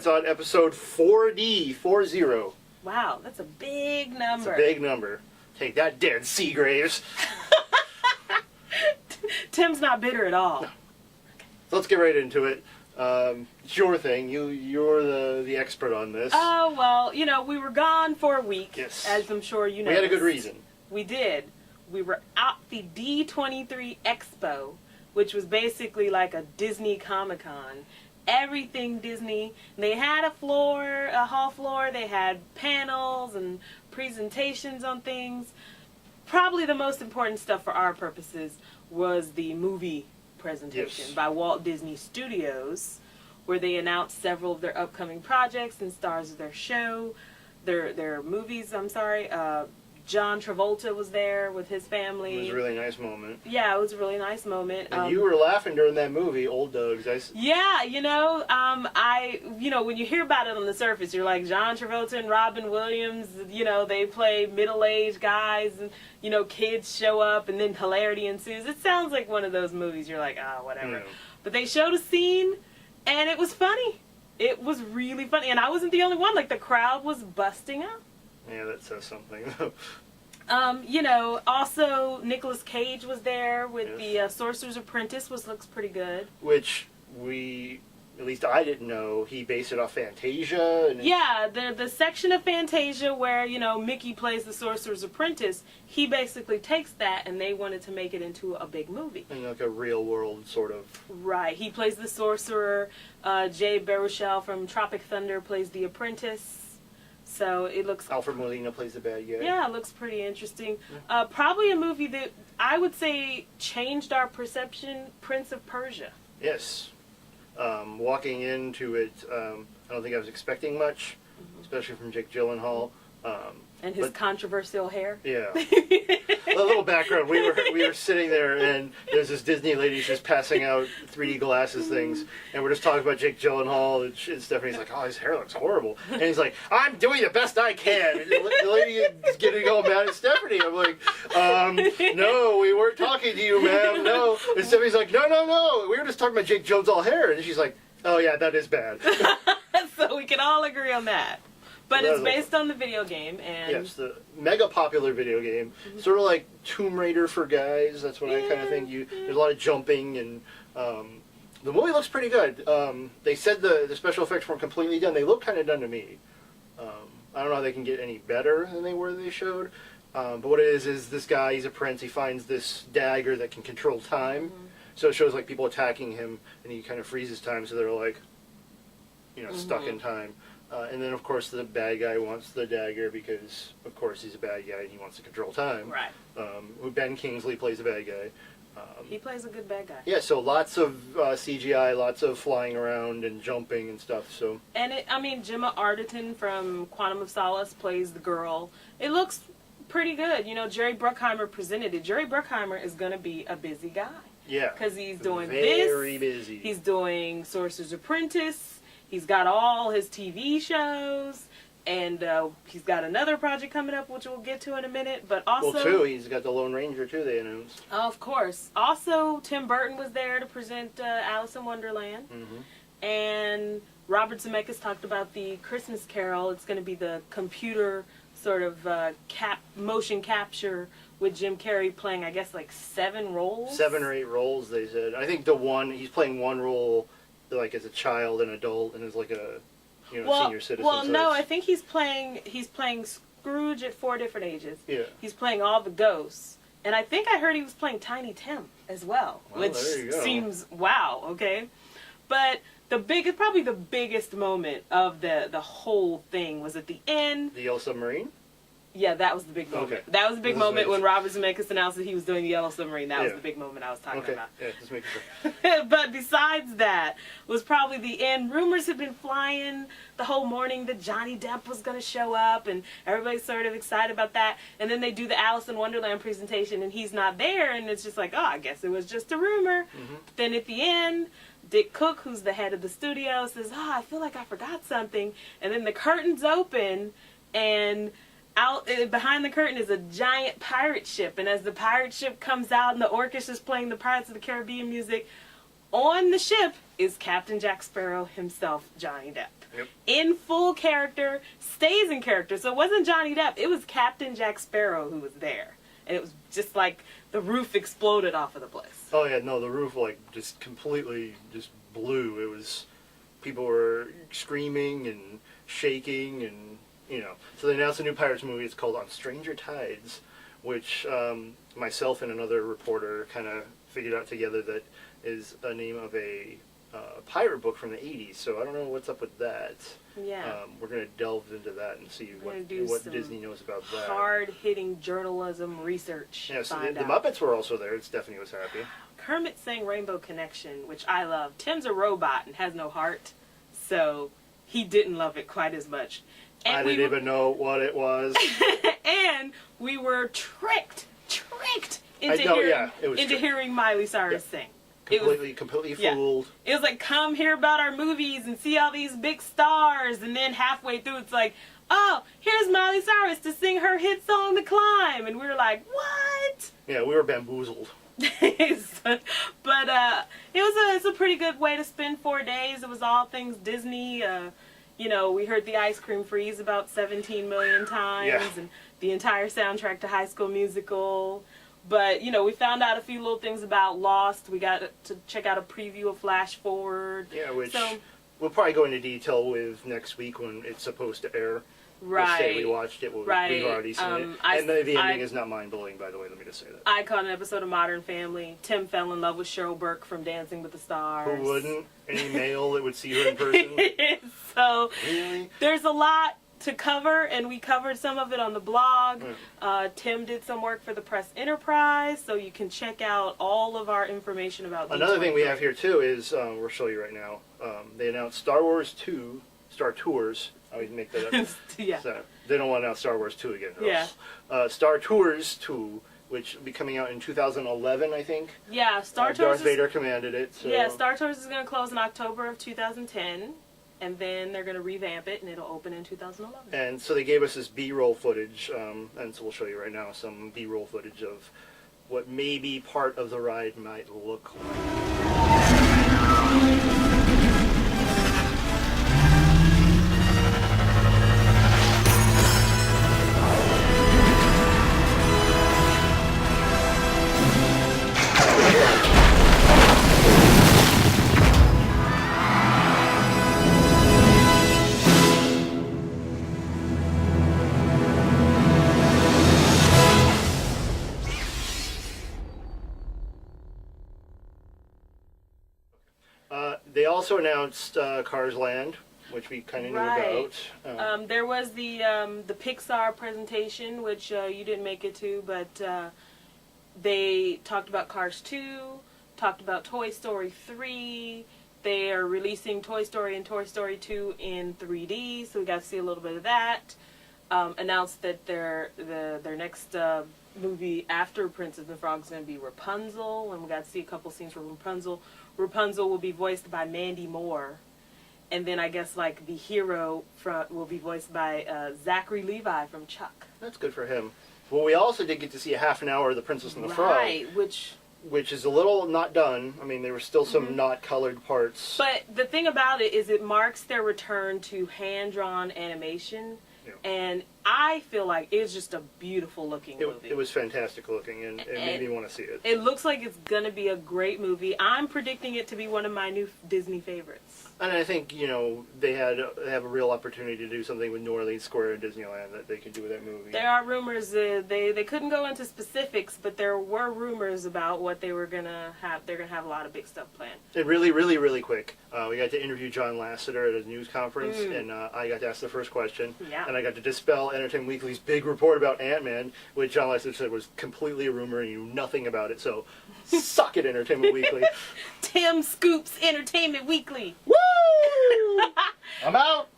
Viewpoints On episode 4D, 40. Wow, that's a big number. It's a big number. Take that, dead Seagraves. Tim's not bitter at all. No. So let's get right into it. It's your thing. You're the expert on this. Oh, well, you know, we were gone for a week. Yes. As I'm sure you know. We had a good reason. We did. We were at the D23 Expo, which was basically like a Disney Comic-Con. Everything Disney. They had a hall floor. They had panels and presentations on things. Probably the most important stuff for our purposes was the movie presentation by Walt Disney Studios, where they announced several of their upcoming projects and stars of their show, their movies. I'm sorry. John Travolta was there with his family. It was a really nice moment. Yeah, it was a really nice moment. And you were laughing during that movie, Old Dogs. Yeah, you know, when you hear about it on the surface, you're like, John Travolta and Robin Williams, you know, they play middle-aged guys, and, you know, kids show up, and then hilarity ensues. It sounds like one of those movies you're like, whatever. Mm. But they showed a scene, and it was funny. It was really funny, and I wasn't the only one. Like, the crowd was busting up. Yeah, that says something. You know, also Nicolas Cage was there with the Sorcerer's Apprentice, which looks pretty good. Which at least I didn't know, he based it off Fantasia. And yeah, the section of Fantasia where, you know, Mickey plays the Sorcerer's Apprentice, he basically takes that and they wanted to make it into a big movie. And like a real world sort of. Right. He plays the sorcerer. Jay Baruchel from Tropic Thunder plays the apprentice. So it looks... Alfred Molina plays the bad guy. Yeah, it looks pretty interesting. Yeah. Probably a movie that I would say changed our perception, Prince of Persia. Yes. Walking into it, I don't think I was expecting much, especially from Jake Gyllenhaal. And his controversial hair. Yeah. A little background. We were sitting there, and there's this Disney lady just passing out 3D glasses things, and we're just talking about Jake Gyllenhaal, and Stephanie's like, oh, his hair looks horrible. And he's like, I'm doing the best I can. And the lady is getting all mad at Stephanie. I'm like, no, we weren't talking to you, ma'am, no. And Stephanie's like, no, we were just talking about Jake Gyllenhaal hair. And she's like, oh yeah, that is bad. So we can all agree on that. But it's based on the video game, and... Yes, the mega popular video game. Sort of like Tomb Raider for guys, that's what I kind of think. There's a lot of jumping, and the movie looks pretty good. They said the special effects weren't completely done. They look kind of done to me. I don't know how they can get any better than they showed. But what it is this guy, he's a prince, he finds this dagger that can control time. So it shows like people attacking him, and he kind of freezes time, so they're like, you know, stuck in time. And then, of course, the bad guy wants the dagger because, of course, he's a bad guy and he wants to control time. Right. Ben Kingsley plays the bad guy. He plays a good bad guy. Yeah, so lots of CGI, lots of flying around and jumping and stuff. So. And, Gemma Arterton from Quantum of Solace plays the girl. It looks pretty good. You know, Jerry Bruckheimer presented it. Jerry Bruckheimer is going to be a busy guy. Yeah. Because he's doing very busy. He's doing Sorcerer's Apprentice. He's got all his TV shows, and he's got another project coming up, which we'll get to in a minute. But also, well, too, he's got the Lone Ranger too. They announced. Of course. Also, Tim Burton was there to present Alice in Wonderland, and Robert Zemeckis talked about the Christmas Carol. It's going to be the computer sort of motion capture with Jim Carrey playing, I guess, like 7 roles. 7 or 8 roles, they said. I think he's playing one role. Like as a child, an adult, and as like a senior citizen. Well, no, I think he's playing Scrooge at 4 different ages. Yeah. He's playing all the ghosts, and I think I heard he was playing Tiny Tim as well, which seems wow. Okay, but probably the biggest moment of the whole thing was at the end. The Yellow Submarine. Yeah, that was the big moment. Okay. That was the big moment when Robert Zemeckis announced that he was doing the Yellow Submarine. That was the big moment I was talking about. Yeah, just making sure. But besides that was probably the end. Rumors had been flying the whole morning that Johnny Depp was going to show up, and everybody's sort of excited about that. And then they do the Alice in Wonderland presentation, and he's not there, and it's just like, oh, I guess it was just a rumor. Then at the end, Dick Cook, who's the head of the studio, says, oh, I feel like I forgot something. And then the curtains open, and out behind the curtain is a giant pirate ship, and as the pirate ship comes out and the orchestra is playing the Pirates of the Caribbean music, on the ship is Captain Jack Sparrow himself, Johnny Depp. Yep. in full character, stays in character. So it wasn't Johnny Depp. It was Captain Jack Sparrow who was there. And it was just like the roof exploded off of the place. Oh yeah, no, the roof like just completely just blew. It was, people were screaming and shaking and, you know. So they announced a new Pirates movie. It's called On Stranger Tides, which myself and another reporter kind of figured out together that is a name of a pirate book from the 80s. So I don't know what's up with that. Yeah. We're going to delve into that and see what Disney knows about that. Hard-hitting journalism research. Yeah, so the Muppets were also there. Stephanie was happy. Kermit sang Rainbow Connection, which I love. Tim's a robot and has no heart, so he didn't love it quite as much. And I didn't even know what it was. And we were tricked into hearing Miley Cyrus sing. Completely fooled. It was like, come hear about our movies and see all these big stars, and then halfway through it's like, oh, here's Miley Cyrus to sing her hit song "The Climb," and we were like, what? Yeah, we were bamboozled. But it's a pretty good way to spend 4 days. It was all things Disney. You know, we heard the ice cream freeze about 17 million times, and the entire soundtrack to High School Musical. But, you know, we found out a few little things about Lost. We got to check out a preview of Flash Forward. Yeah, which we'll probably go into detail with next week when it's supposed to air. Right. Let's say we watched it. We've already seen it. And the ending is not mind-blowing, by the way. Let me just say that. I caught an episode of Modern Family. Tim fell in love with Cheryl Burke from Dancing with the Stars. Who wouldn't? Any male that would see her in person? So, really? There's a lot to cover, and we covered some of it on the blog. Tim did some work for the Press Enterprise, so you can check out all of our information about Another thing we have here, too, is, we'll show you right now, they announced Star Wars 2, Star Tours. I always make that up. Yeah. So they don't want to announce Star Wars 2 again. Yeah. Star Tours 2, which will be coming out in 2011, I think. Yeah, Star Tours. Darth Vader commanded it. So. Yeah, Star Tours is going to close in October of 2010. And then they're going to revamp it, and it'll open in 2011. And so they gave us this B-roll footage, and so we'll show you right now some B-roll footage of what maybe part of the ride might look like. They also announced Cars Land, which we kind of knew about. There was the Pixar presentation, which you didn't make it to, but they talked about Cars 2, talked about Toy Story 3. They are releasing Toy Story and Toy Story 2 in 3D, so we got to see a little bit of that. Announced that their next movie after Princess and the Frog is going to be Rapunzel, and we got to see a couple scenes from Rapunzel. Rapunzel will be voiced by Mandy Moore, and then I guess like the hero will be voiced by Zachary Levi from Chuck. That's good for him. Well, we also did get to see a half an hour of The Princess and the Frog. Right, which is a little not done. I mean, there were still some not colored parts. But the thing about it is it marks their return to hand-drawn animation. Yeah. And I feel like it's just a beautiful looking movie. It was fantastic looking, and it made me want to see it. It looks like it's going to be a great movie. I'm predicting it to be one of my new Disney favorites. And I think, you know, they have a real opportunity to do something with New Orleans Square and Disneyland that they could do with that movie. There are rumors, they couldn't go into specifics, but there were rumors about what they were going to have. They're going to have a lot of big stuff planned. And really, really, really quick, we got to interview John Lasseter at a news conference, and I got to ask the first question. Yeah. And I got to dispel Entertainment Weekly's big report about Ant-Man, which John Lasseter said was completely a rumor and he knew nothing about it. So, suck it, Entertainment Weekly. Tim Scoops Entertainment Weekly. Woo! I'm out.